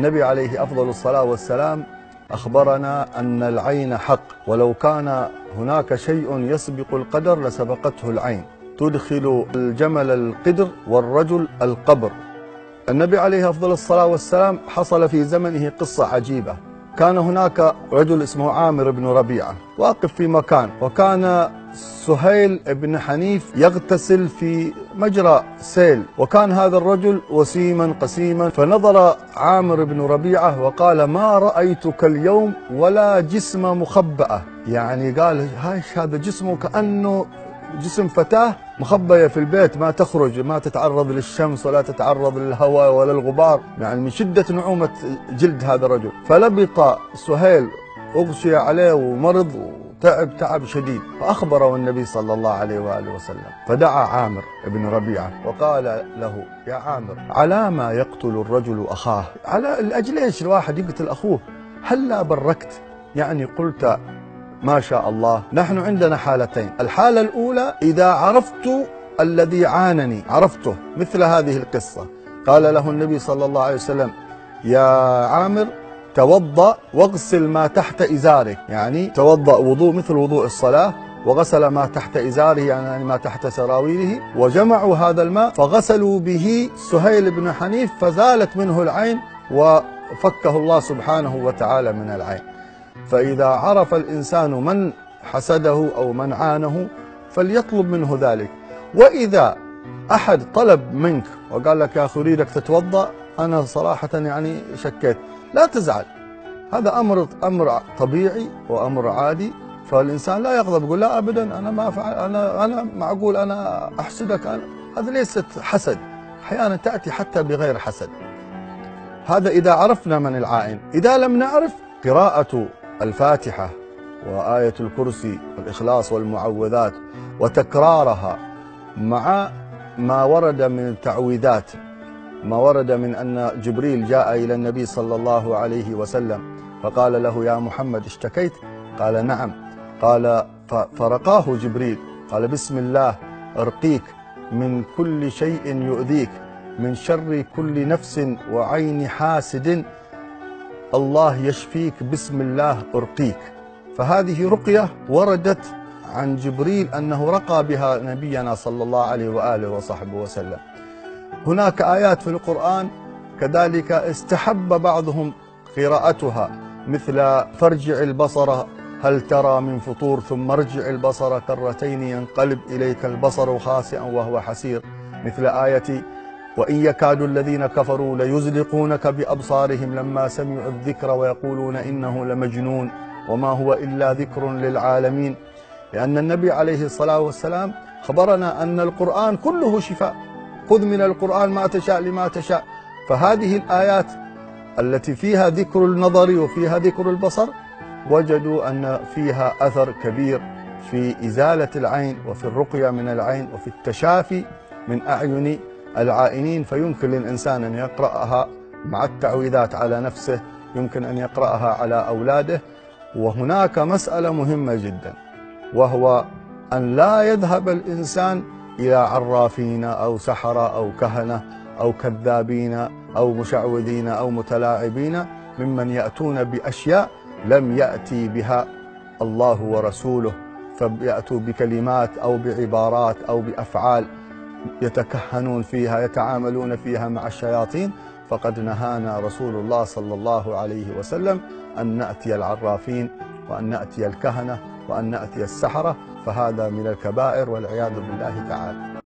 النبي عليه أفضل الصلاة والسلام أخبرنا أن العين حق، ولو كان هناك شيء يسبق القدر لسبقته العين، تدخل الجمل القدر والرجل القبر. النبي عليه أفضل الصلاة والسلام حصل في زمنه قصة عجيبة. كان هناك رجل اسمه عامر بن ربيعة واقف في مكان، وكان سهيل بن حنيف يغتسل في مجرى سيل، وكان هذا الرجل وسيما قسيما، فنظر عامر بن ربيعة وقال: ما رأيتك اليوم ولا جسم مخبأة. يعني قال هذا جسمه كأنه جسم فتاة مخبية في البيت، ما تخرج، ما تتعرض للشمس ولا تتعرض للهواء ولا الغبار، يعني من شدة نعومة جلد هذا الرجل. فلبق سهيل، أغشي عليه ومرض وتعب شديد، فأخبره النبي صلى الله عليه وآله وسلم، فدعا عامر بن ربيعة وقال له: يا عامر، على ما يقتل الرجل أخاه؟ على الأجل إيش الواحد يقتل أخوه؟ هلا بركت، يعني قلت ما شاء الله. نحن عندنا حالتين: الحالة الأولى إذا عرفت الذي عانني عرفته، مثل هذه القصة. قال له النبي صلى الله عليه وسلم: يا عامر، توضأ واغسل ما تحت إزارك، يعني توضأ وضوء مثل وضوء الصلاة، وغسل ما تحت إزاره يعني ما تحت سراويله، وجمعوا هذا الماء فغسلوا به سهيل بن حنيف، فزالت منه العين وفكه الله سبحانه وتعالى من العين. فإذا عرف الإنسان من حسده أو من عانه فليطلب منه ذلك. وإذا أحد طلب منك وقال لك: يا أخي أريدك تتوضأ، أنا صراحة يعني شكيت، لا تزعل، هذا أمر طبيعي وأمر عادي. فالإنسان لا يغضب، يقول: لا أبدا، أنا ما أفعل، أنا معقول أنا أحسدك؟ هذا ليست حسد، أحيانا تأتي حتى بغير حسد. هذا إذا عرفنا من العائن. إذا لم نعرف، قراءة الفاتحة وآية الكرسي والإخلاص والمعوذات وتكرارها مع ما ورد من التعويذات، ما ورد من أن جبريل جاء إلى النبي صلى الله عليه وسلم فقال له: يا محمد، اشتكيت؟ قال: نعم. قال: فرقاه جبريل، قال: بسم الله أرقيك من كل شيء يؤذيك، من شر كل نفس وعين حاسد، الله يشفيك، بسم الله أرقيك. فهذه رقية وردت عن جبريل أنه رقى بها نبينا صلى الله عليه وآله وصحبه وسلم. هناك آيات في القرآن كذلك استحب بعضهم قراءتها، مثل: فارجع البصر هل ترى من فطور، ثم ارجع البصر كرتين ينقلب إليك البصر خاسئا وهو حسير، مثل آية: وإن يكاد الذين كفروا ليزلقونك بأبصارهم لما سمعوا الذكر ويقولون إنه لمجنون وما هو إلا ذكر للعالمين. لأن النبي عليه الصلاة والسلام خبرنا أن القرآن كله شفاء، خذ من القرآن ما تشاء لما تشاء. فهذه الآيات التي فيها ذكر النظر وفيها ذكر البصر وجدوا أن فيها أثر كبير في إزالة العين وفي الرقية من العين وفي التشافي من أعين العائنين. فيمكن للإنسان أن يقرأها مع التعويذات على نفسه، يمكن أن يقرأها على أولاده. وهناك مسألة مهمة جدا، وهو أن لا يذهب الإنسان إلى عرافين أو سحرة أو كهنة أو كذابين أو مشعوذين أو متلاعبين ممن يأتون بأشياء لم يأتي بها الله ورسوله، فيأتوا بكلمات أو بعبارات أو بأفعال يتكهنون فيها، يتعاملون فيها مع الشياطين. فقد نهانا رسول الله صلى الله عليه وسلم أن نأتي العرافين وأن نأتي الكهنة وأن نأتي السحرة، فهذا من الكبائر والعياذ بالله تعالى.